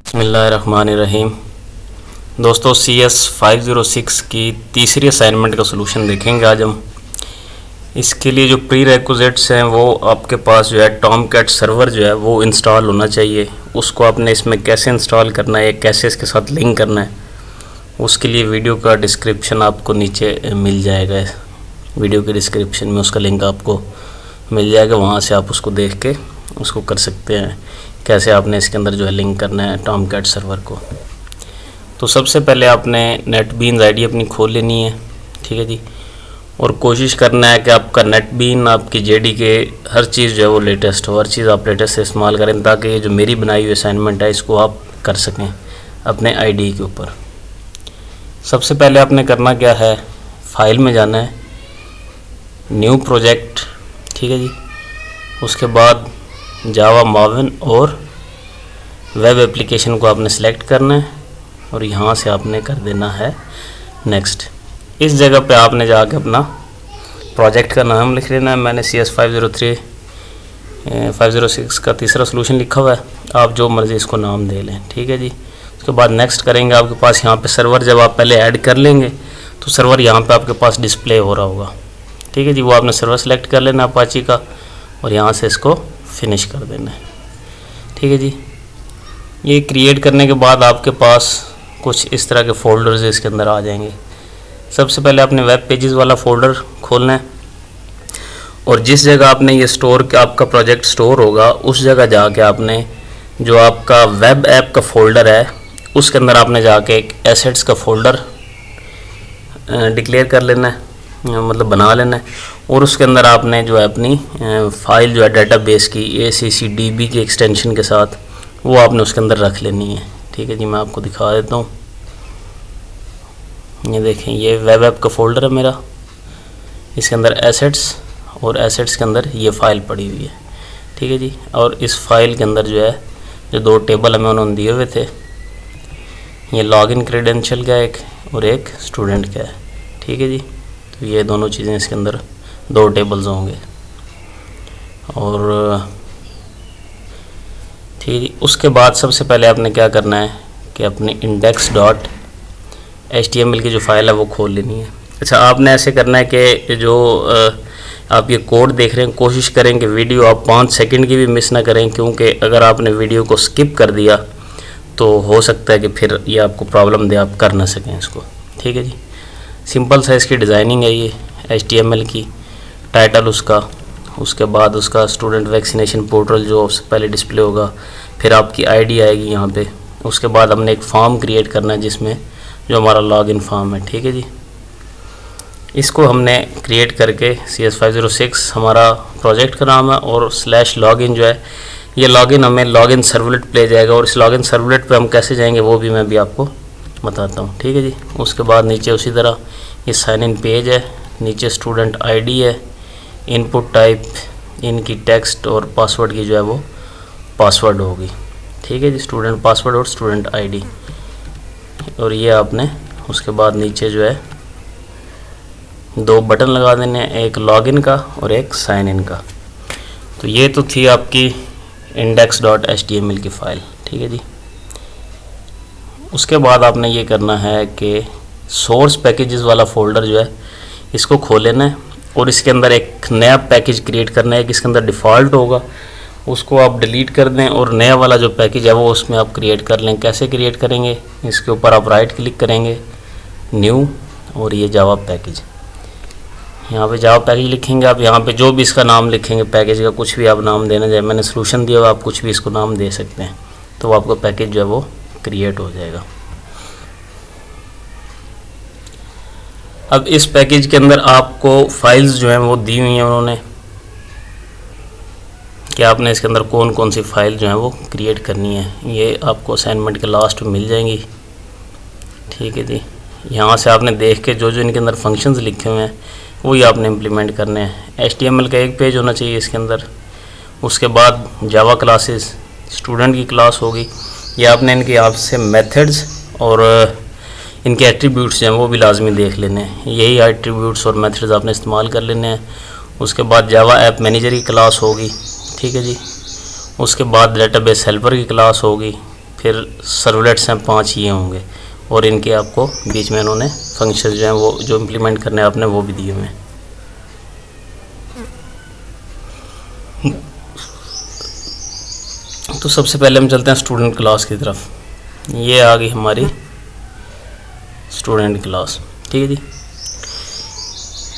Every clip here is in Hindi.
बिस्मिल्लाहिर्रहमानिर्रहीम। दोस्तों CS 506 की तीसरी असाइनमेंट का सलूशन देखेंगे आज हम। इसके लिए जो प्री रिक्विजिट्स हैं वो आपके पास जो है टॉमकैट सर्वर जो है वो इंस्टॉल होना चाहिए। उसको आपने इसमें कैसे इंस्टॉल करना है, कैसे इसके साथ लिंक करना है, उसके लिए वीडियो का डिस्क्रिप्शन आपको नीचे मिल जाएगा। वीडियो के डिस्क्रिप्शन में उसका लिंक आपको मिल जाएगा, वहाँ से आप उसको देख के उसको कर सकते हैं कैसे आपने इसके अंदर जो है लिंक करना है टॉमकैट सर्वर को। तो सबसे पहले आपने नेटबीन्स आईडी अपनी खोल लेनी है, ठीक है जी। और कोशिश करना है कि आपका नेटबीन, आपकी जेडीके हर चीज़ जो है वो लेटेस्ट हो, हर चीज़ आप लेटेस्ट से इस्तेमाल करें ताकि ये जो मेरी बनाई हुई असाइनमेंट है इसको आप कर सकें अपने आईडी के ऊपर। सबसे पहले आपने करना क्या है, फाइल में जाना है, न्यू प्रोजेक्ट, ठीक है जी। उसके बाद जावा मावन और वेब एप्लीकेशन को आपने सेलेक्ट करना है और यहाँ से आपने कर देना है नेक्स्ट। इस जगह पे आपने जाके अपना प्रोजेक्ट का नाम लिख लेना है। मैंने CS 506 का तीसरा सलूशन लिखा हुआ है, आप जो मर्ज़ी इसको नाम दे लें, ठीक है जी। उसके बाद नेक्स्ट करेंगे। आपके पास यहाँ पे सर्वर जब आप पहले ऐड कर लेंगे तो सर्वर यहाँ पे आपके पास डिस्प्ले हो रहा होगा, ठीक है जी। वो आपने सर्वर सेलेक्ट कर लेना अपाची का और यहाँ से इसको फिनिश कर देना है, ठीक है जी। ये क्रिएट करने के बाद आपके पास कुछ इस तरह के फ़ोल्डर्स इसके अंदर आ जाएंगे। सबसे पहले आपने वेब पेजेस वाला फ़ोल्डर खोलना है और जिस जगह आपने ये स्टोर का आपका प्रोजेक्ट स्टोर होगा उस जगह जाके आपने जो आपका वेब ऐप का फ़ोल्डर है उसके अंदर आपने जाके एक एसेट्स का फ़ोल्डर डिक्लेयर कर लेना है, मतलब बना लेना है। और उसके अंदर आपने जो है अपनी फ़ाइल जो है डेटाबेस की ACCDB की एक्सटेंशन के साथ वो आपने उसके अंदर रख लेनी है, ठीक है जी। मैं आपको दिखा देता हूँ, ये देखें, ये वेब ऐप का फ़ोल्डर है मेरा, इसके अंदर एसेट्स और एसेट्स के अंदर ये फ़ाइल पड़ी हुई है, ठीक है जी। और इस फाइल के अंदर जो है जो दो टेबल हमें उन्होंने दिए हुए थे, ये लॉगिन क्रेडेंशियल का एक और एक स्टूडेंट का है, ठीक है जी। तो ये दोनों चीज़ें इसके अंदर दो टेबल्स होंगे और ठीक है। उसके बाद सबसे पहले आपने क्या करना है कि अपनी index.html की जो फ़ाइल है वो खोल लेनी है। अच्छा, आपने ऐसे करना है कि जो आप ये कोड देख रहे हैं कोशिश करें कि वीडियो आप 5 सेकंड की भी मिस ना करें, क्योंकि अगर आपने वीडियो को स्किप कर दिया तो हो सकता है कि फिर ये आपको प्रॉब्लम दे, आप कर ना सकें इसको, ठीक है जी। सिंपल सा इसकी डिज़ाइनिंग है ये HTML की, टाइटल उसका, उसके बाद उसका स्टूडेंट वैक्सीनेशन पोर्टल जो उससे पहले डिस्प्ले होगा, फिर आपकी आईडी आएगी यहाँ पे। उसके बाद हमने एक फॉर्म क्रिएट करना है जिसमें जो हमारा लॉगिन फॉर्म है, ठीक है जी। इसको हमने क्रिएट करके CS 506 हमारा प्रोजेक्ट का नाम है और /login जो है ये लॉगिन हमें लॉगिन सर्वलेट पे ले जाएगा और इस लॉगिन सर्वलेट पे हम कैसे जाएंगे वो भी मैं भी आपको बताता हूँ, ठीक है जी। उसके बाद नीचे उसी तरह ये साइन इन पेज है, नीचे स्टूडेंट आईडी है, इनपुट टाइप इनकी टेक्स्ट और पासवर्ड की जो है वो पासवर्ड होगी, ठीक है जी। स्टूडेंट पासवर्ड और स्टूडेंट आईडी। और ये आपने उसके बाद नीचे जो है दो बटन लगा देने हैं, एक लॉगिन का और एक साइन इन का। तो ये तो थी आपकी index.html की फ़ाइल, ठीक है जी। उसके बाद आपने ये करना है कि सोर्स पैकेजेस वाला फ़ोल्डर जो है इसको खोल लेना है और इसके अंदर एक नया पैकेज क्रिएट करना है कि इसके अंदर डिफ़ॉल्ट होगा, उसको आप डिलीट कर दें और नया वाला जो पैकेज है वो उसमें आप क्रिएट कर लें। कैसे क्रिएट करेंगे, इसके ऊपर आप राइट क्लिक करेंगे, न्यू, और ये जावा पैकेज, यहाँ पे जावा पैकेज लिखेंगे। आप यहाँ पे जो भी इसका नाम लिखेंगे पैकेज का, कुछ भी आप नाम देना चाहे, मैंने सलूशन दिया हुआ, आप कुछ भी इसको नाम दे सकते हैं, तो आपका पैकेज जो है वो क्रिएट हो जाएगा। अब इस पैकेज के अंदर आपको फाइल्स जो हैं वो दी हुई हैं उन्होंने कि आपने इसके अंदर कौन कौन सी फ़ाइल जो है वो क्रिएट करनी है। ये आपको असाइनमेंट के लास्ट में मिल जाएंगी, ठीक है जी। यहाँ से आपने देख के जो जो इनके अंदर फंक्शंस लिखे हुए हैं वही आपने इम्प्लीमेंट करने हैं। HTML का एक पेज होना चाहिए इसके अंदर। उसके बाद जावा क्लासेस, स्टूडेंट की क्लास होगी, ये आपने इनके यहाँ से मेथड्स और इनके एट्रीब्यूट्स हैं वो भी लाजमी देख लेने हैं। यही एट्रीब्यूट्स और मेथड्स आपने इस्तेमाल कर लेने हैं। उसके बाद जावा ऐप मैनेजर की क्लास होगी, ठीक है जी। उसके बाद डेटाबेस हेल्पर की क्लास होगी, फिर सर्वलेट्स हैं 5 ये होंगे, और इनके आपको बीच में इन्होंने फंक्शन जो हैं वो जो इम्प्लीमेंट करने हैं आपने वो भी दिए हुए हैं। तो सबसे पहले हम चलते हैं स्टूडेंट क्लास की तरफ। ये आ गई हमारी स्टूडेंट क्लास, ठीक है जी।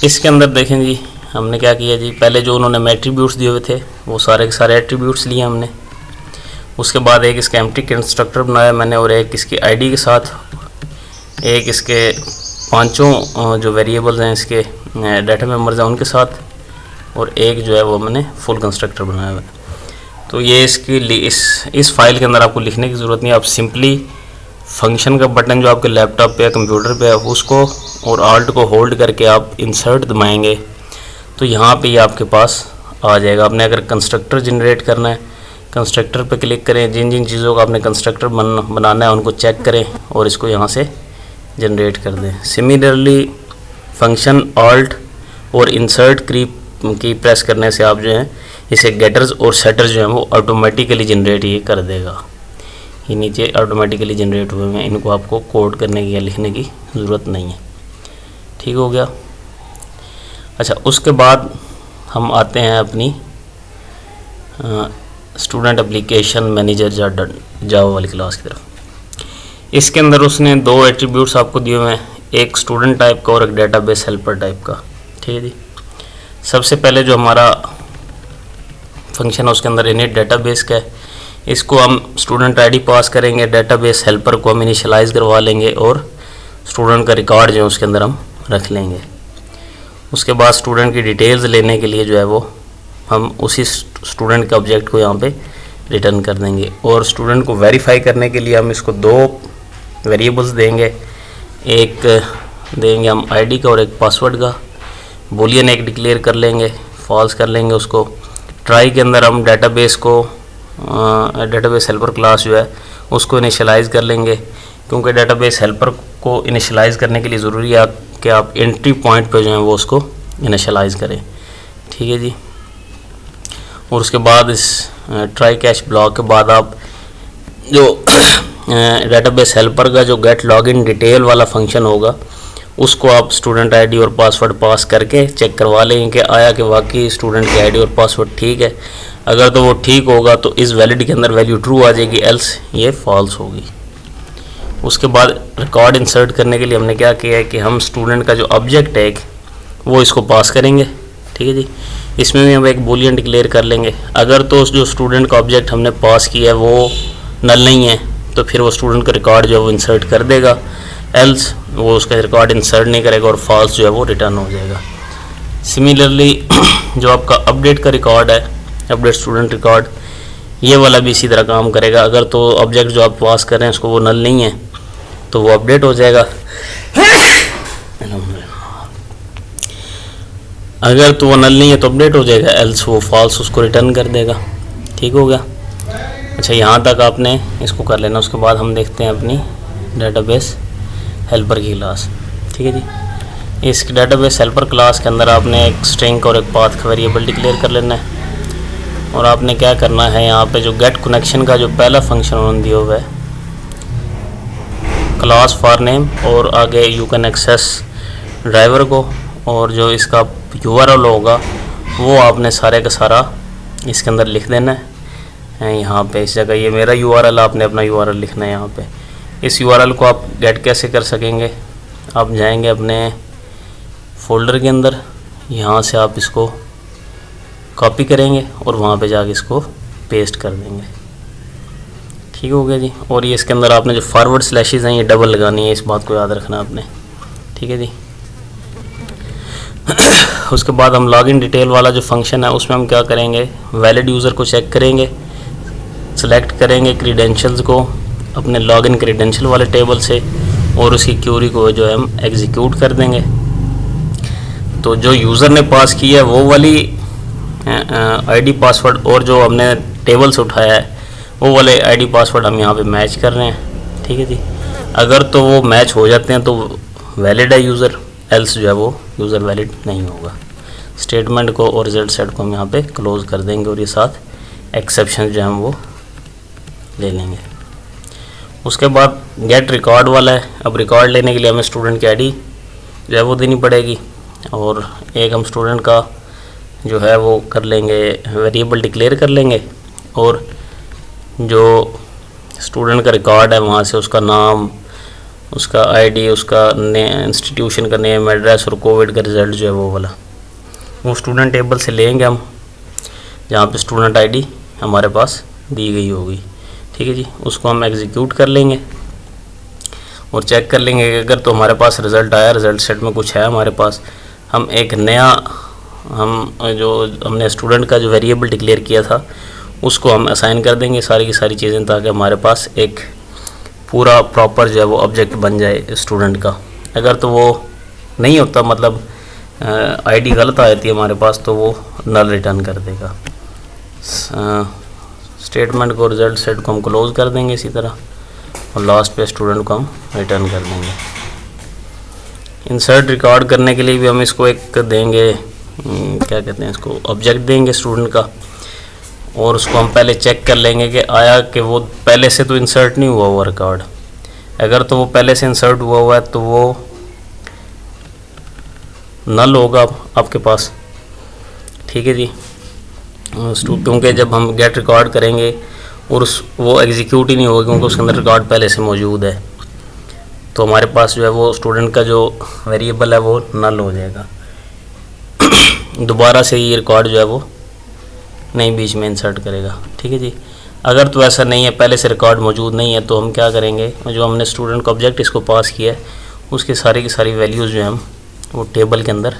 इसके अंदर देखें जी हमने क्या किया जी, पहले जो उन्होंने एट्रीब्यूट्स दिए हुए थे वो सारे के सारे एट्रीब्यूट्स लिए हमने। उसके बाद एक इसका एम्प्टी कंस्ट्रक्टर बनाया मैंने, और एक इसकी आईडी के साथ, एक इसके 5 जो वेरिएबल्स हैं इसके डाटा मेंबर्स हैं उनके साथ, और एक जो है वो मैंने फुल कंस्ट्रक्टर बनाया हुआ है। तो ये इसकी इस फाइल के अंदर आपको लिखने की ज़रूरत नहीं है, आप सिंपली फंक्शन का बटन जो आपके लैपटॉप पे या कंप्यूटर पे है उसको और आल्ट को होल्ड करके आप इंसर्ट दबाएंगे तो यहाँ पे ये आपके पास आ जाएगा। आपने अगर कंस्ट्रक्टर जनरेट करना है, कंस्ट्रक्टर पे क्लिक करें, जिन जिन चीज़ों का आपने कंस्ट्रक्टर बनाना है उनको चेक करें और इसको यहाँ से जनरेट कर दें। सिमिलरली फंक्शन आल्ट और इंसर्ट की प्रेस करने से आप जो है इसे गेटर्स और सेटर्स जो हैं वो ऑटोमेटिकली जनरेट ये कर देगा। ये नीचे ऑटोमेटिकली जनरेट हुए हैं, इनको आपको कोड करने की या लिखने की ज़रूरत नहीं है। ठीक हो गया। अच्छा, उसके बाद हम आते हैं अपनी स्टूडेंट एप्लीकेशन मैनेजर जावा वाली क्लास की तरफ। इसके अंदर उसने 2 एट्रीब्यूट्स आपको दिए हुए हैं, एक स्टूडेंट टाइप का और एक डेटाबेस हेल्पर टाइप का। ठीक है जी। सबसे पहले जो हमारा फंक्शन है उसके अंदर इनिट डेटाबेस का है, इसको हम स्टूडेंट आईडी पास करेंगे, डेटाबेस हेल्पर को हम इनिशियलाइज़ करवा लेंगे और स्टूडेंट का रिकॉर्ड जो है उसके अंदर हम रख लेंगे। उसके बाद स्टूडेंट की डिटेल्स लेने के लिए जो है वो हम उसी स्टूडेंट के ऑब्जेक्ट को यहाँ पे रिटर्न कर देंगे, और स्टूडेंट को वेरीफाई करने के लिए हम इसको 2 वेरिएबल्स देंगे, एक देंगे हम आईडी का और एक पासवर्ड का। बूलियन एक डिक्लेयर कर लेंगे, फॉल्स कर लेंगे उसको। ट्राई के अंदर हम डेटाबेस हेल्पर क्लास जो है उसको इनिशियलाइज़ कर लेंगे, क्योंकि डेटाबेस हेल्पर को इनिशियलाइज़ करने के लिए ज़रूरी है कि आप एंट्री पॉइंट पे जो है वो उसको इनिशियलाइज़ करें। ठीक है जी। और उसके बाद इस ट्राई कैच ब्लॉक के बाद आप जो डेटाबेस हेल्पर का जो गेट लॉगिन डिटेल वाला फंक्शन होगा उसको आप स्टूडेंट आईडी और पासवर्ड पास करके चेक करवा लेंगे कि आया कि वाकई स्टूडेंट की आईडी और पासवर्ड ठीक है। अगर तो वो ठीक होगा तो इस वैलिड के अंदर वैल्यू ट्रू आ जाएगी, एल्स ये फॉल्स होगी। उसके बाद रिकॉर्ड इंसर्ट करने के लिए हमने क्या किया है कि हम स्टूडेंट का जो ऑब्जेक्ट है वो इसको पास करेंगे। ठीक है जी। इसमें भी हम एक बूलियन डिक्लेयर कर लेंगे। अगर तो जो स्टूडेंट का ऑब्जेक्ट हमने पास किया है वो नल नहीं है तो फिर वो स्टूडेंट का रिकॉर्ड जो है वो इंसर्ट कर देगा, एल्स वो उसका रिकॉर्ड इंसर्ट नहीं करेगा और फॉल्स जो है वो रिटर्न हो जाएगा। सिमिलरली जो आपका अपडेट का रिकॉर्ड है, अपडेट स्टूडेंट रिकॉर्ड, ये वाला भी इसी तरह काम करेगा। अगर तो ऑब्जेक्ट जो आप पास कर रहे हैं उसको वो नल नहीं है तो वो अपडेट हो जाएगा, अगर तो वो नल नहीं है तो अपडेट हो जाएगा, एल्स वो फॉल्स उसको रिटर्न कर देगा। ठीक हो गया। अच्छा, यहाँ तक आपने इसको कर लेना। उसके बाद हम देखते हैं अपनी डेटाबेस हेल्पर की क्लास। ठीक है जी। इस डेटाबेस हेल्पर क्लास के अंदर आपने एक स्ट्रिंग और एक पाथ का वेरिएबल डिक्लेयर कर लेना है, और आपने क्या करना है, यहाँ पे जो गेट कनेक्शन का जो पहला फंक्शन उन्होंने दिया हुआ है, क्लास फॉर नेम, और आगे यू कैन एक्सेस ड्राइवर को, और जो इसका यूआरएल होगा वो आपने सारे का सारा इसके अंदर लिख देना है। यहाँ पे इस जगह ये मेरा यूआरएल, आपने अपना यूआरएल लिखना है यहाँ पे। इस यूआरएल को आप गेट कैसे कर सकेंगे, आप जाएंगे अपने फोल्डर के अंदर, यहाँ से आप इसको कॉपी करेंगे और वहाँ पे जाके इसको पेस्ट कर देंगे। ठीक हो गया जी। और ये इसके अंदर आपने जो फॉरवर्ड स्लैशेस हैं ये डबल लगानी है, इस बात को याद रखना आपने। ठीक है जी। उसके बाद हम लॉगिन डिटेल वाला जो फंक्शन है उसमें हम क्या करेंगे, वैलिड यूज़र को चेक करेंगे, सेलेक्ट करेंगे क्रीडेंशियल्स को अपने लॉगिन क्रीडेंशियल वाले टेबल से, और उसकी क्यूरी को जो है हम एग्जीक्यूट कर देंगे। तो जो यूज़र ने पास की है वो वाली आईडी पासवर्ड और जो हमने टेबल से उठाया है वो वाले आईडी पासवर्ड हम यहाँ पे मैच कर रहे हैं। ठीक है जी। अगर तो वो मैच हो जाते हैं तो वैलिड है यूज़र, एल्स जो है वो यूज़र वैलिड नहीं होगा। स्टेटमेंट को और रिजल्ट सेट को हम यहाँ पे क्लोज कर देंगे, और ये साथ एक्सेप्शन जो है हम वो ले लेंगे। उसके बाद गेट रिकॉर्ड वाला है। अब रिकॉर्ड लेने के लिए हमें स्टूडेंट की आईडी जो है वो देनी पड़ेगी, और एक हम स्टूडेंट का जो है वो कर लेंगे, वेरिएबल डिक्लेयर कर लेंगे, और जो स्टूडेंट का रिकॉर्ड है वहाँ से उसका नाम, उसका आईडी, उसका इंस्टीट्यूशन का नेम, एड्रेस और कोविड का रिज़ल्ट जो है वो वाला वो स्टूडेंट टेबल से लेंगे हम, जहाँ पे स्टूडेंट आईडी हमारे पास दी गई होगी। ठीक है जी, उसको हम एग्जीक्यूट कर लेंगे और चेक कर लेंगे कि अगर तो हमारे पास रिज़ल्ट आया, रिज़ल्ट सेट में कुछ है हमारे पास, हम एक नया जो हमने स्टूडेंट का जो वेरिएबल डिक्लेयर किया था उसको हम असाइन कर देंगे सारी की सारी चीज़ें, ताकि हमारे पास एक पूरा प्रॉपर जो है वो ऑब्जेक्ट बन जाए स्टूडेंट का। अगर तो वो नहीं होता, मतलब आईडी गलत आ जाती है हमारे पास, तो वो नल रिटर्न कर देगा। स्टेटमेंट को, रिज़ल्ट सेट को हम क्लोज़ कर देंगे इसी तरह, और लास्ट पे स्टूडेंट को हम रिटर्न कर देंगे। इंसर्ट रिकॉर्ड करने के लिए भी हम इसको एक देंगे, क्या कहते हैं इसको, ऑब्जेक्ट देंगे स्टूडेंट का, और उसको हम पहले चेक कर लेंगे कि आया कि वो पहले से तो इंसर्ट नहीं हुआ हुआ रिकॉर्ड। अगर तो वो पहले से इंसर्ट हुआ हुआ है तो वो नल होगा आपके पास। ठीक है जी, क्योंकि जब हम गेट रिकॉर्ड करेंगे और वो एग्जीक्यूट ही नहीं होगा क्योंकि उसके अंदर रिकॉर्ड पहले से मौजूद है, तो हमारे पास जो है वो स्टूडेंट का जो वेरिएबल है वो नल हो जाएगा। दोबारा से ये रिकॉर्ड जो है वो नहीं बीच में इंसर्ट करेगा। ठीक है जी, अगर तो ऐसा नहीं है, पहले से रिकॉर्ड मौजूद नहीं है, तो हम क्या करेंगे, जो हमने स्टूडेंट का ऑब्जेक्ट इसको पास किया है उसकी सारी की सारी वैल्यूज़ जो हैं हम वो टेबल के अंदर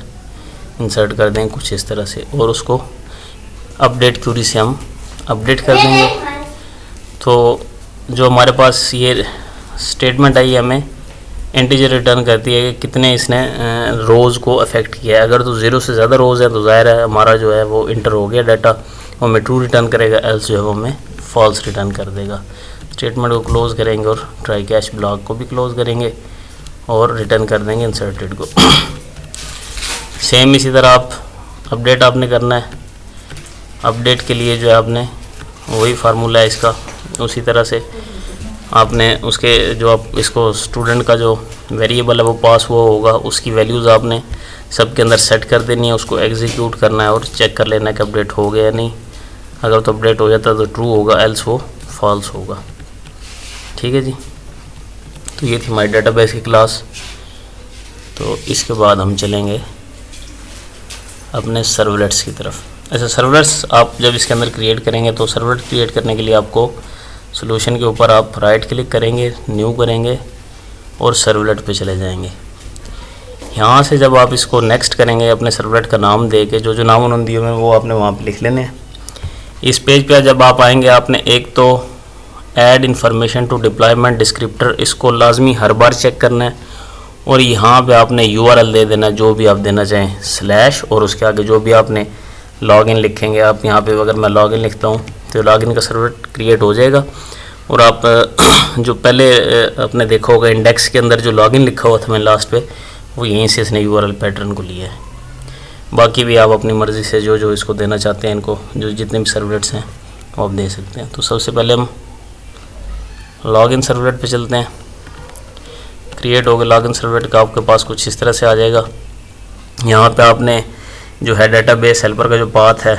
इंसर्ट कर देंगे कुछ इस तरह से, और उसको अपडेट क्यूरी से हम अपडेट कर देंगे। तो जो हमारे पास ये स्टेटमेंट आई है हमें इंटीजर रिटर्न करती है कि कितने इसने रोज़ को अफेक्ट किया है। अगर तो 0 से ज़्यादा रोज़ है तो ज़ाहिर है हमारा जो है वो इंटर हो गया डाटा, वो हमें ट्रू रिटर्न करेगा, एल्स जो है वो हमें फॉल्स रिटर्न कर देगा। स्टेटमेंट को क्लोज़ करेंगे और ट्राई कैश ब्लॉक को भी क्लोज़ करेंगे और रिटर्न कर देंगे इंसर्टेड को। सेम इसी तरह आप अपडेट आपने करना है। अपडेट के लिए जो है आपने वही फार्मूला है इसका, उसी तरह से आपने उसके जो आप इसको स्टूडेंट का जो वेरिएबल है वो पास हुआ होगा उसकी वैल्यूज़ आपने सब के अंदर सेट कर देनी है, उसको एग्जीक्यूट करना है और चेक कर लेना है कि अपडेट हो गया या नहीं। अगर तो अपडेट हो जाता तो ट्रू होगा, एल्स वो फॉल्स होगा। ठीक है जी, तो ये थी हमारी डेटाबेस की क्लास। तो इसके बाद हम चलेंगे अपने सर्वलेट्स की तरफ। ऐसे सर्वलेट्स आप जब इसके अंदर क्रिएट करेंगे तो सर्वलेट क्रिएट करने के लिए आपको सॉल्यूशन के ऊपर आप राइट क्लिक करेंगे, न्यू करेंगे और सर्वलेट पे चले जाएंगे। यहाँ से जब आप इसको नेक्स्ट करेंगे अपने सर्वलेट का नाम दे के, जो नाम उन्होंने दिए हुए हैं वो आपने वहाँ पे लिख लेने हैं। इस पेज पे जब आप आएंगे आपने एक तो add information to deployment descriptor, इसको लाजमी हर बार चेक करना है, और यहाँ पे आपने URL दे देना जो भी आप देना चाहें स्लैश, और उसके आगे जो भी आपने लॉगिन लिखेंगे आप यहाँ पे, अगर मैं लॉगिन लिखता हूँ तो लॉगिन का सर्वलेट क्रिएट हो जाएगा। और आप जो पहले आपने देखा होगा इंडेक्स के अंदर जो लॉगिन लिखा हुआ था मैं लास्ट पे, वो यहीं से इसने URL पैटर्न को लिया है। बाकी भी आप अपनी मर्ज़ी से जो इसको देना चाहते हैं, इनको जो जितने भी सर्वलेट्स हैं वो आप दे सकते हैं। तो सबसे पहले हम लॉगिन सर्वलेट पे चलते हैं। क्रिएट हो गया लॉगिन सर्वलेट का, आपके पास कुछ इस तरह से आ जाएगा। यहाँ पे आपने जो है डेटाबेस हेल्पर का जो पाथ है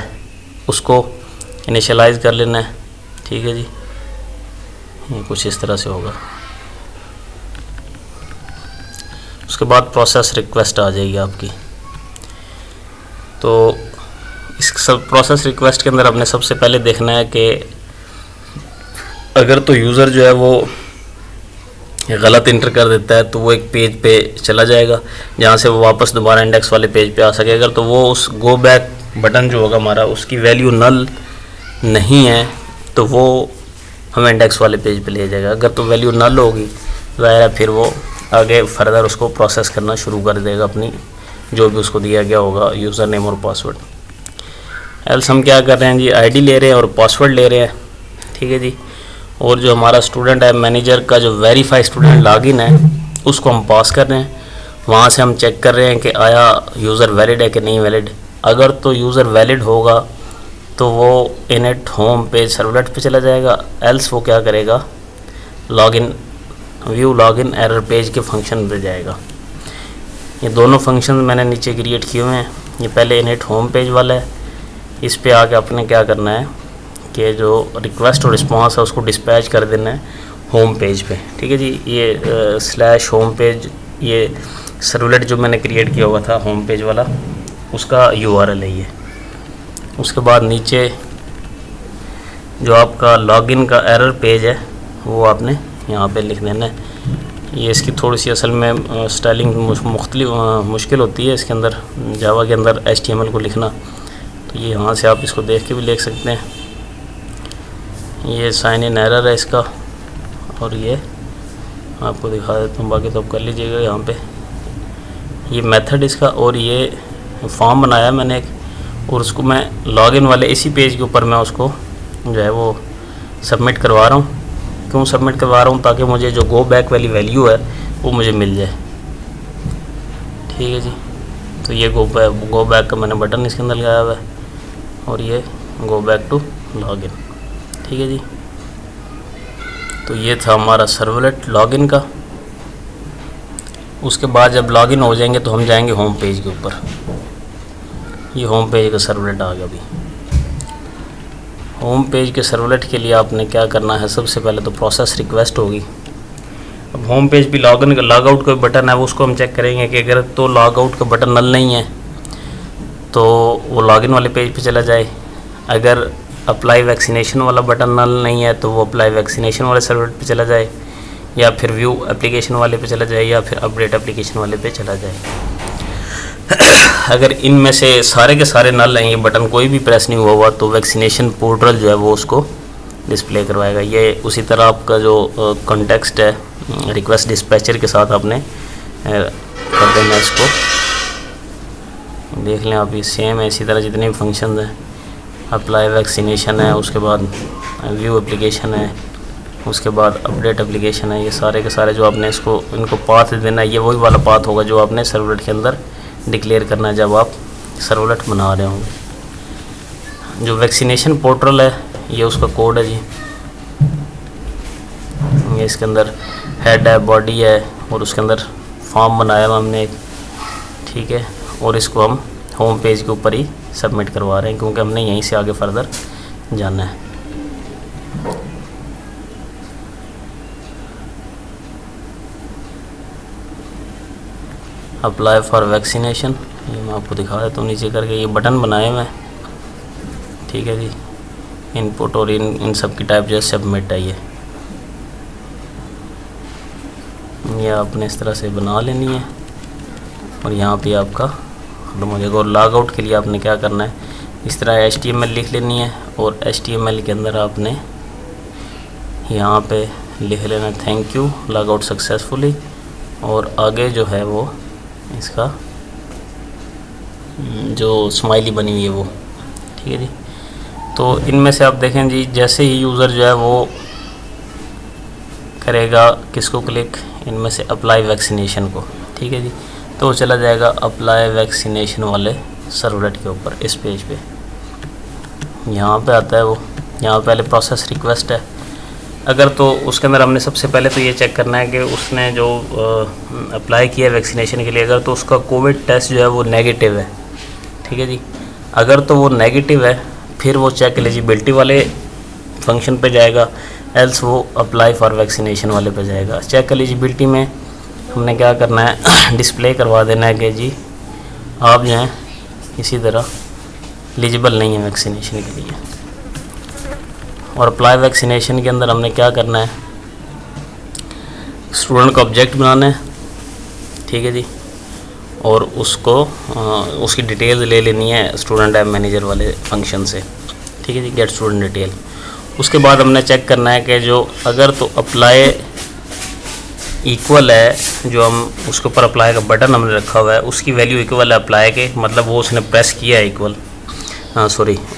उसको इनिशियलाइज़ कर लेना है। ठीक है जी, ये कुछ इस तरह से होगा। उसके बाद प्रोसेस रिक्वेस्ट आ जाएगी आपकी। तो इस सब प्रोसेस रिक्वेस्ट के अंदर आपने सबसे पहले देखना है कि अगर तो यूज़र जो है वो गलत इंटर कर देता है तो वो एक पेज पे चला जाएगा जहाँ से वो वापस दोबारा इंडेक्स वाले पेज पे आ सके। अगर तो वो उस गो बैक बटन जो होगा हमारा उसकी वैल्यू नल नहीं है तो वो हमें इंडेक्स वाले पेज पे ले जाएगा। अगर तो वैल्यू नल होगी ज़ाहिर है फिर वो आगे फर्दर उसको प्रोसेस करना शुरू कर देगा अपनी जो भी उसको दिया गया होगा यूज़र नेम और पासवर्ड। एल्स हम क्या कर रहे हैं जी, आईडी ले रहे हैं और पासवर्ड ले रहे हैं। ठीक है जी, और जो हमारा स्टूडेंट है मैनेजर का जो वेरीफाई स्टूडेंट लॉगिन है उसको हम पास कर रहे हैं। वहाँ से हम चेक कर रहे हैं कि आया यूज़र वैलिड है कि नहीं वैलिड। अगर तो यूज़र वैलिड होगा तो वो इनिट होम पेज सर्वलेट पे चला जाएगा, एल्स वो क्या करेगा login view login error page के फंक्शन पे जाएगा। ये दोनों फंक्शन मैंने नीचे क्रिएट किए हुए हैं। ये पहले इनिट होम पेज वाला है, इस पे आके आपने क्या करना है कि जो रिक्वेस्ट और रिस्पांस है उसको डिस्पैच कर देना है होम पेज पे। ठीक है जी, ये स्लैश होम पेज, ये सर्वलेट जो मैंने क्रिएट किया हुआ था होम पेज वाला, उसका URL है ये। उसके बाद नीचे जो आपका लॉगिन का एरर पेज है वो आपने यहाँ पे लिख देना है। ये इसकी थोड़ी सी असल में स्टाइलिंग मुश्किल होती है इसके अंदर, जावा के अंदर HTML को लिखना। तो ये यहाँ से आप इसको देख के भी लिख सकते हैं। ये साइन इन एरर है इसका, और ये आपको दिखा देता हूँ, बाकी तो आप कर लीजिएगा यहाँ पे। ये मेथड इसका, और ये फॉर्म बनाया मैंने एक, और उसको मैं लॉगिन वाले इसी पेज के ऊपर मैं उसको जो है वो सबमिट करवा रहा हूँ। क्यों सबमिट करवा रहा हूँ? ताकि मुझे जो गो बैक वाली वैल्यू है वो मुझे मिल जाए। ठीक है जी, तो ये गो बैक का मैंने बटन इसके अंदर लगाया हुआ है, और ये गो बैक टू लॉगिन। ठीक है जी, तो ये था हमारा सर्वलेट लॉगिन का। उसके बाद जब लॉगिन हो जाएंगे तो हम जाएंगे होम पेज के ऊपर। ये होम पेज का सर्वलेट आ गया। अभी होम पेज के सर्वलेट के लिए आपने क्या करना है, सबसे पहले तो प्रोसेस रिक्वेस्ट होगी। अब होम पेज भी लॉगिन का लॉग आउट का बटन है, वो उसको हम चेक करेंगे कि अगर तो लॉग आउट का बटन नल नहीं है तो वो लॉगिन वाले पेज पे चला जाए। अगर अप्लाई वैक्सीनेशन वाला बटन नल नहीं है तो वो अप्लाई वैक्सीनेशन वाले सर्वलेट पे चला जाए, या फिर व्यू एप्लीकेशन वाले पे चला जाए, या फिर अपडेट एप्लीकेशन वाले पे चला जाए। अगर इनमें से सारे के सारे नल हैं, ये बटन कोई भी प्रेस नहीं हुआ तो वैक्सीनेशन पोर्टल जो है वो उसको डिस्प्ले करवाएगा। ये उसी तरह आपका जो कॉन्टेक्स्ट है रिक्वेस्ट डिस्पैचर के साथ आपने कर देना। इसको देख लें आप, ये सेम है इसी तरह जितने भी फंक्शन हैं। अप्लाई वैक्सीनेशन है, उसके बाद व्यू एप्लीकेशन है, उसके बाद अपडेट एप्लीकेशन है। ये सारे के सारे जो आपने इनको पाथ देना है, ये वही वाला पाथ होगा जो आपने सर्वलेट के अंदर डिक्लेयर करना है जब आप सर्वलेट बना रहे होंगे। जो वैक्सीनेशन पोर्टल है ये उसका कोड है जी। ये इसके अंदर हेड है, बॉडी है, और उसके अंदर फॉर्म बनाया हुआ हमने एक। ठीक है, और इसको हम होम पेज के ऊपर ही सबमिट करवा रहे हैं क्योंकि हमने यहीं से आगे फर्दर जाना है। अप्लाई फॉर वैक्सीनेशन, ये मैं आपको दिखा देता हूँ नीचे करके। ये बटन बनाए हुए हैं। ठीक है जी, इनपुट और इन सब की टाइप जो है सबमिट है। ये आपने इस तरह से बना लेनी है, और यहाँ पे आपका खत्म हो जाएगा। और लॉग आउट के लिए आपने क्या करना है, इस तरह HTML लिख लेनी है, और HTML के अंदर आपने यहाँ पे लिख लेना thank you log out successfully, और आगे जो है वो इसका जो स्माइली बनी हुई है वो। ठीक है जी, तो इनमें से आप देखें जी, जैसे ही यूज़र जो है वो करेगा किसको क्लिक, इनमें से अप्लाई वैक्सीनेशन को। ठीक है जी, तो चला जाएगा अप्लाई वैक्सीनेशन वाले सर्वलेट के ऊपर इस पेज पे। यहाँ पे आता है वो, यहाँ पहले प्रोसेस रिक्वेस्ट है। अगर तो उसके अंदर हमने सबसे पहले तो ये चेक करना है कि उसने जो अप्लाई किया है वैक्सीनेशन के लिए, अगर तो उसका कोविड टेस्ट जो है वो नेगेटिव है। ठीक है जी, अगर तो वो नेगेटिव है फिर वो चेक एलिजिबिलिटी वाले फंक्शन पे जाएगा, एल्स वो अप्लाई फॉर वैक्सीनेशन वाले पे जाएगा। चेक एलिजिबिलिटी में हमने क्या करना है, डिस्प्ले करवा देना है कि जी आप जो हैं इसी तरह एलिजिबल नहीं है वैक्सीनेशन के लिए। और अप्लाई वैक्सीनेशन के अंदर हमने क्या करना है, स्टूडेंट का ऑब्जेक्ट बनाना है। ठीक है जी, और उसको उसकी डिटेल्स ले लेनी है स्टूडेंट ऐप मैनेजर वाले फंक्शन से। ठीक है जी, गेट स्टूडेंट डिटेल। उसके बाद हमने चेक करना है कि जो अगर तो अप्लाई इक्वल है, जो हम उसके ऊपर अप्लाई का बटन हमने रखा हुआ है उसकी वैल्यू इक्वल है अप्लाई के, मतलब वो उसने प्रेस किया है इक्वल,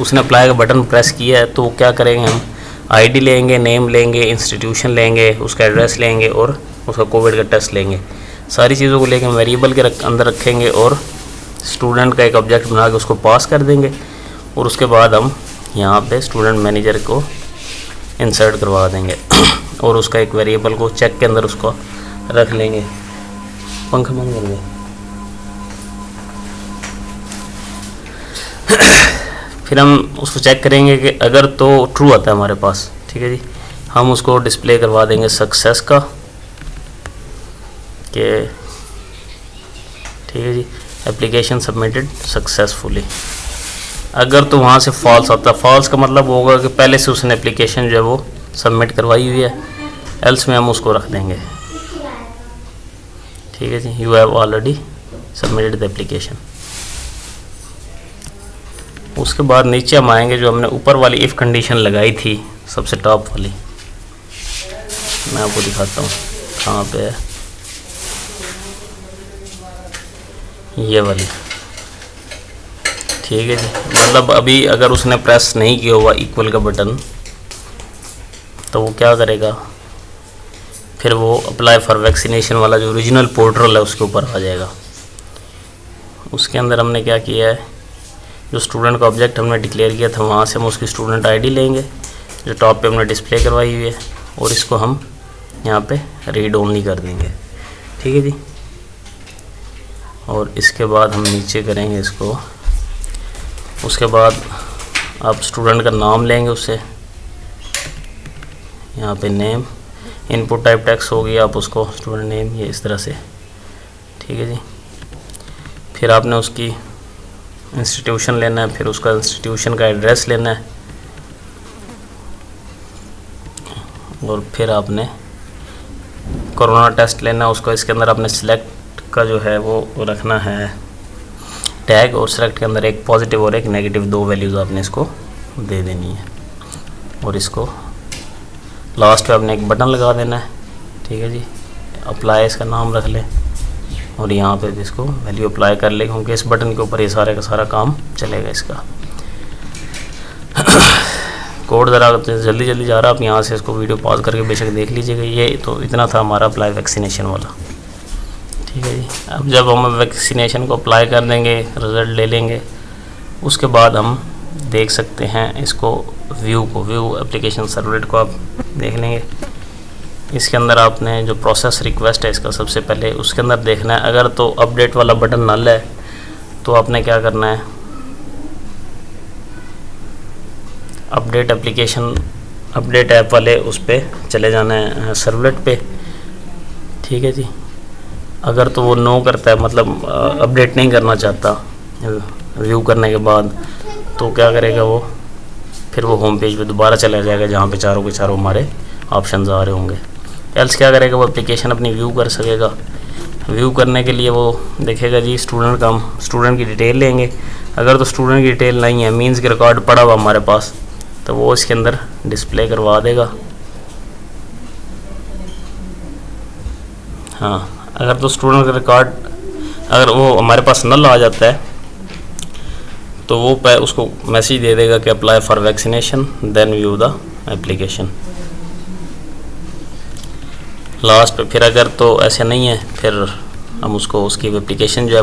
उसने अप्लाई का बटन प्रेस किया है, तो क्या करेंगे हम आईडी लेंगे, नेम लेंगे, इंस्टीट्यूशन लेंगे, उसका एड्रेस लेंगे और उसका कोविड का टेस्ट लेंगे। सारी चीज़ों को लेके हम वेरिएबल के अंदर रखेंगे और स्टूडेंट का एक ऑब्जेक्ट बना के उसको पास कर देंगे। और उसके बाद हम यहाँ पे स्टूडेंट मैनेजर को इंसर्ट करवा देंगे। और उसका एक वेरिएबल को चेक के अंदर उसको रख लेंगे। पंखा बंद कर दे। फिर हम उसको चेक करेंगे कि अगर तो ट्रू आता है हमारे पास, ठीक है जी, हम उसको डिस्प्ले करवा देंगे सक्सेस का कि ठीक है जी एप्लीकेशन सबमिटेड सक्सेसफुली। अगर तो वहाँ से फॉल्स आता, फॉल्स का मतलब होगा कि पहले से उसने एप्लीकेशन जो है वो सबमिट करवाई हुई है, एल्स में हम उसको रख देंगे, ठीक है जी, you have already submitted the application. उसके बाद नीचे हम आएंगे, जो हमने ऊपर वाली इफ़ कंडीशन लगाई थी सबसे टॉप वाली, मैं आपको दिखाता हूँ कहाँ पे है, ये वाली, ठीक है जी। मतलब अभी अगर उसने प्रेस नहीं किया हुआ इक्वल का बटन, तो वो क्या करेगा, फिर वो अप्लाई फॉर वैक्सीनेशन वाला जो ओरिजिनल पोर्टल है उसके ऊपर आ जाएगा। उसके अंदर हमने क्या किया है, जो स्टूडेंट का ऑब्जेक्ट हमने डिक्लेयर किया था वहाँ से हम उसकी स्टूडेंट आईडी लेंगे जो टॉप पे हमने डिस्प्ले करवाई हुई है, और इसको हम यहाँ पे रीड ओनली कर देंगे, ठीक है जी। और इसके बाद हम नीचे करेंगे इसको। उसके बाद आप स्टूडेंट का नाम लेंगे उससे, यहाँ पे नेम, इनपुट टाइप टेक्स्ट होगी, आप उसको स्टूडेंट नेम ये इस तरह से, ठीक है जी। फिर आपने उसकी इंस्टीट्यूशन लेना है, फिर उसका इंस्टीट्यूशन का एड्रेस लेना है, और फिर आपने कोरोना टेस्ट लेना है उसको। इसके अंदर आपने सिलेक्ट का जो है वो रखना है टैग, और सिलेक्ट के अंदर एक पॉजिटिव और एक नेगेटिव 2 वैल्यूज़ आपने इसको दे देनी है, और इसको लास्ट पे आपने एक बटन लगा देना है, ठीक है जी। अप्लाई इसका नाम रख लें, और यहाँ पे भी इसको वैल्यू अप्लाई कर ले, क्योंकि इस बटन के ऊपर ये सारे का सारा काम चलेगा इसका। कोड ज़रा जल्दी जल्दी जा रहा है, आप यहाँ से इसको वीडियो पॉज करके बेशक देख लीजिएगा। ये तो इतना था हमारा अप्लाई वैक्सीनेशन वाला, ठीक है जी। अब जब हम वैक्सीनेशन को अप्लाई कर देंगे, रिज़ल्ट ले लेंगे, उसके बाद हम देख सकते हैं इसको व्यू एप्लीकेशन सर्वलेट को आप देख लेंगे। इसके अंदर आपने जो प्रोसेस रिक्वेस्ट है इसका सबसे पहले उसके अंदर देखना है। अगर तो अपडेट वाला बटन नल है तो आपने क्या करना है, अपडेट एप्लीकेशन अपडेट ऐप वाले उस पर चले जाना है सर्वलेट पे, ठीक है जी। अगर तो वो नो करता है, मतलब अपडेट नहीं करना चाहता व्यू करने के बाद, तो क्या करेगा वो, फिर वो होम पेज पे दोबारा चला जाएगा जहाँ पे चारों के चारों हमारे ऑप्शंस आ रहे होंगे। एल्स क्या करेगा, वो एप्लीकेशन अपनी व्यू कर सकेगा। व्यू करने के लिए वो देखेगा जी स्टूडेंट का, हम स्टूडेंट की डिटेल लेंगे। अगर तो स्टूडेंट की डिटेल नहीं है, मीन्स के रिकॉर्ड पड़ा हुआ हमारे पास, तो वो इसके अंदर डिस्प्ले करवा देगा। हाँ, अगर तो स्टूडेंट का रिकॉर्ड अगर वो हमारे पास नल आ जाता है तो वो उसको मैसेज दे देगा कि apply for vaccination then view the application last पे। फिर अगर तो ऐसे नहीं है, फिर हम उसको उसकी एप्लीकेशन जो है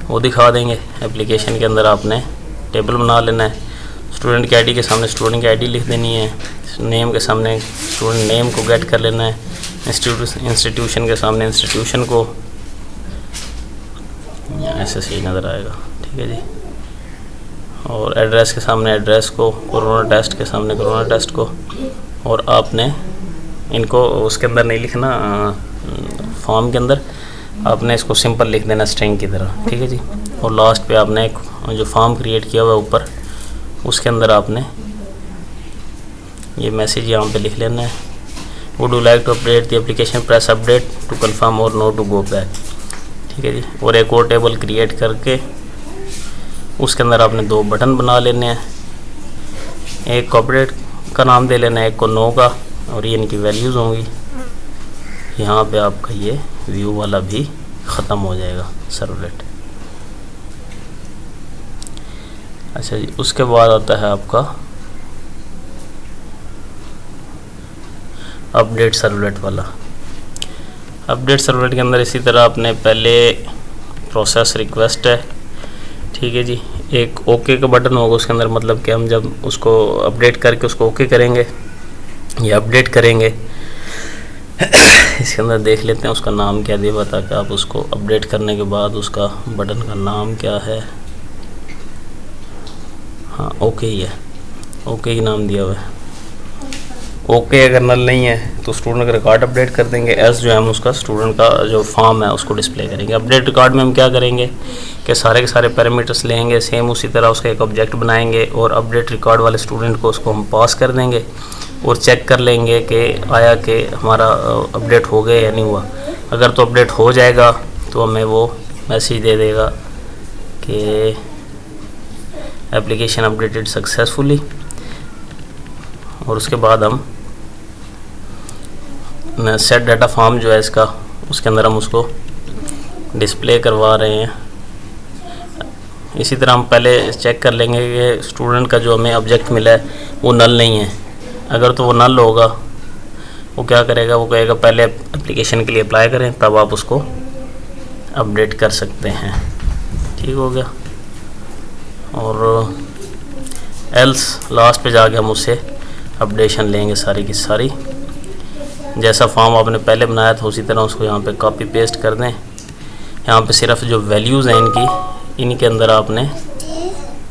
वो दिखा देंगे। एप्लीकेशन के अंदर आपने टेबल बना लेना है, स्टूडेंट की आईडी के सामने स्टूडेंट की आईडी लिख देनी है, नेम के सामने स्टूडेंट नेम को गेट कर लेना है, इंस्टीट्यूशन के सामने इंस्टीट्यूशन को, ऐसे सही नज़र आएगा, ठीक है जी। और एड्रेस के सामने एड्रेस को, कोरोना टेस्ट के सामने कोरोना टेस्ट को, और आपने इनको उसके अंदर नहीं लिखना, फॉर्म के अंदर आपने इसको सिंपल लिख देना स्ट्रिंग की तरह, ठीक है जी। और लास्ट पे आपने एक जो फॉर्म क्रिएट किया हुआ है ऊपर, उसके अंदर आपने ये मैसेज यहाँ पे लिख लेना है, would you like to update the application, press update to confirm और नो टू गो बैक, ठीक है जी। और एक और टेबल क्रिएट करके उसके अंदर आपने 2 बटन बना लेने हैं, एक को अपडेट का नाम दे लेना है, एक को नो का, और ये इनकी वैल्यूज़ होंगी। यहाँ पे आपका ये व्यू वाला भी ख़त्म हो जाएगा सर्वलेट। अच्छा जी, उसके बाद आता है आपका अपडेट सर्वलेट वाला। अपडेट सर्वलेट के अंदर इसी तरह आपने पहले प्रोसेस रिक्वेस्ट है, ठीक है जी, एक ओके का बटन होगा उसके अंदर, मतलब कि हम जब उसको अपडेट करके उसको ओके करेंगे या अपडेट करेंगे इसके अंदर देख लेते हैं उसका नाम क्या दिया हुआ, ताकि आप उसको अपडेट करने के बाद उसका बटन का नाम क्या है। हाँ ओके ही है, ओके ही नाम दिया हुआ है। ओके अगर नल नहीं है तो स्टूडेंट का रिकॉर्ड अपडेट कर देंगे। एस जो है हम उसका स्टूडेंट का जो फॉर्म है उसको डिस्प्ले करेंगे। अपडेट रिकॉर्ड में हम क्या करेंगे कि सारे के सारे पैरामीटर्स लेंगे, सेम उसी तरह उसका एक ऑब्जेक्ट बनाएंगे और अपडेट रिकॉर्ड वाले स्टूडेंट को उसको हम पास कर देंगे और चेक कर लेंगे कि आया कि हमारा अपडेट हो गया या नहीं हुआ। अगर तो अपडेट हो जाएगा तो हमें वो मैसेज दे देगा कि एप्लीकेशन अपडेटेड सक्सेसफुली, और उसके बाद हम सेट डाटा फॉर्म जो है इसका, उसके अंदर हम उसको डिस्प्ले करवा रहे हैं। इसी तरह हम पहले चेक कर लेंगे कि स्टूडेंट का जो हमें ऑब्जेक्ट मिला है वो नल नहीं है। अगर तो वो नल होगा वो क्या करेगा, वो कहेगा पहले एप्लीकेशन के लिए अप्लाई करें, तब आप उसको अपडेट कर सकते हैं। ठीक हो गया। और एल्स लास्ट पे जाके हम उससे अपडेशन लेंगे सारी की सारी। जैसा फॉर्म आपने पहले बनाया था उसी तरह उसको यहाँ पे कॉपी पेस्ट कर दें। यहाँ पे सिर्फ जो वैल्यूज़ हैं इनकी, इनके अंदर आपने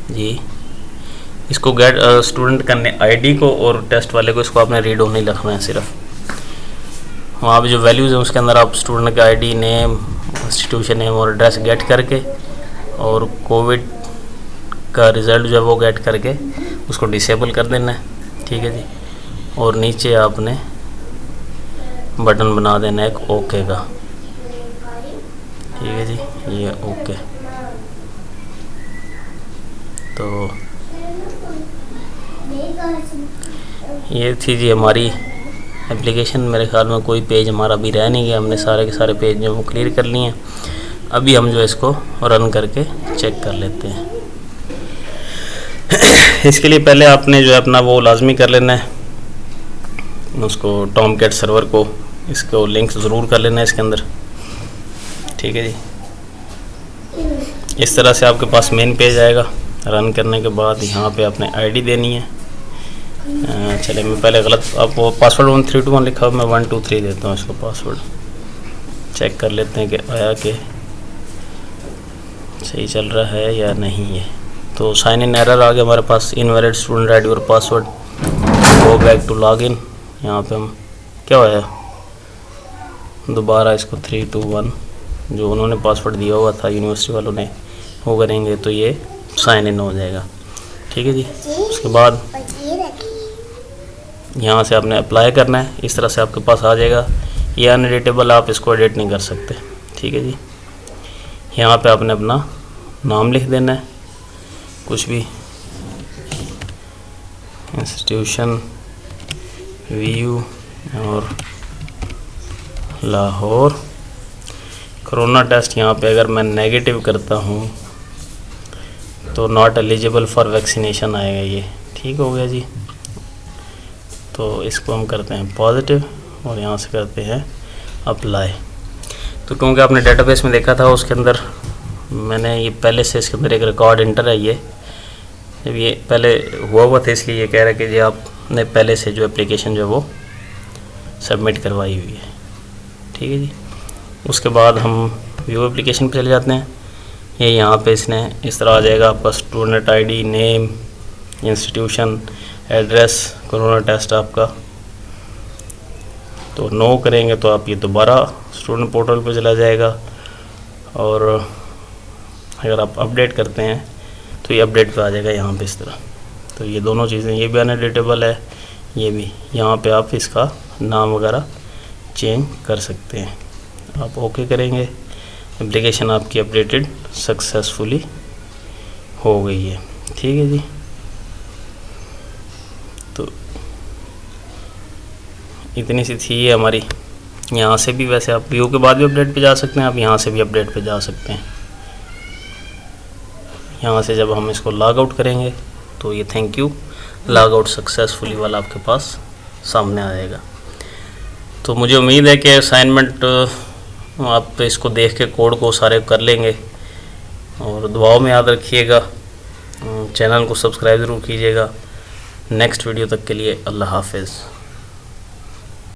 जी इसको गेट स्टूडेंट करने आईडी को और टेस्ट वाले को इसको आपने रीड ओनली लिखना है सिर्फ। वहाँ पे जो वैल्यूज़ हैं उसके अंदर आप स्टूडेंट का आईडी, नेम, इंस्टीट्यूशन नेम और एड्रेस गेट करके और कोविड का रिज़ल्ट जो है वो गेट करके उसको डिसेबल कर देना है। ठीक है जी। और नीचे आपने बटन बना देना है एक ओके का। ठीक है जी, ये ओके। तो ये थी जी हमारी एप्लीकेशन। मेरे ख्याल में कोई पेज हमारा अभी रह नहीं गया, हमने सारे के सारे पेज जो वो क्लियर कर लिए हैं। अभी हम जो इसको रन करके चेक कर लेते हैं। इसके लिए पहले आपने जो है अपना वो लाजमी कर लेना है, उसको टॉमकैट सर्वर को इसको लिंक ज़रूर कर लेना है इसके अंदर। ठीक है जी। इस तरह से आपके पास मेन पेज आएगा। रन करने के बाद यहाँ पे आपने आईडी देनी है। चलिए मैं पहले गलत आपको पासवर्ड 1321 लिखा हुआ, मैं 123 देता हूँ इसको पासवर्ड। चेक कर लेते हैं कि आया कि सही चल रहा है या नहीं है। तो साइन इन एरर आ गया हमारे पास, इनवैलिड स्टूडेंट आईडी और password. Go back to login. यहाँ पे हम क्या हुआ, दोबारा इसको 321 जो उन्होंने पासवर्ड दिया हुआ था यूनिवर्सिटी वालों ने वो करेंगे तो ये साइन इन हो जाएगा। ठीक है जी। उसके बाद यहाँ से आपने अप्लाई करना है। इस तरह से आपके पास आ जाएगा। ये अनएडिटेबल, आप इसको एडिट नहीं कर सकते। ठीक है जी। यहाँ पे आपने अपना नाम लिख देना है, कुछ भी, इंस्टीट्यूशन VU और लाहौर। कोरोना टेस्ट यहाँ पे अगर मैं नेगेटिव करता हूँ तो नॉट एलिजिबल फॉर वैक्सीनेशन आएगा ये। ठीक हो गया जी। तो इसको हम करते हैं पॉजिटिव और यहाँ से करते हैं अप्लाई। तो क्योंकि आपने डेटाबेस में देखा था उसके अंदर मैंने ये पहले से इसके अंदर एक रिकॉर्ड एंटर है। ये जब ये पहले हुआ था इसलिए ये कह रहा है कि जी आपने पहले से जो एप्लीकेशन जो है वो सबमिट करवाई हुई है। ठीक है जी। उसके बाद हम व्यू एप्लीकेशन पे चले जाते हैं। ये यहाँ पे इसने इस तरह आ जाएगा आपका student ID, name, institution, address, corona test आपका। तो नो करेंगे तो आप ये दोबारा स्टूडेंट पोर्टल पे चला जाएगा। और अगर आप अपडेट करते हैं तो ये अपडेट पे आ जाएगा यहाँ पे इस तरह। तो ये दोनों चीज़ें, ये भी अनएडिटेबल है, ये भी। यहाँ पे आप इसका नाम वगैरह चेंज कर सकते हैं। आप ओके करेंगे, एप्लीकेशन आपकी अपडेटेड सक्सेसफुली हो गई है। ठीक है जी। तो इतनी सी थी ये हमारी। यहाँ से भी वैसे आप व्यू के बाद भी अपडेट पे जा सकते हैं, आप यहाँ से भी अपडेट पे जा सकते हैं। यहाँ से जब हम इसको लॉग आउट करेंगे तो ये thank you log out successfully वाला आपके पास सामने आ जाएगा। तो मुझे उम्मीद है कि असाइनमेंट आप इसको देख के कोड को सारे कर लेंगे और दुआओं में याद रखिएगा। चैनल को सब्सक्राइब ज़रूर कीजिएगा। नेक्स्ट वीडियो तक के लिए अल्लाह हाफ़िज़।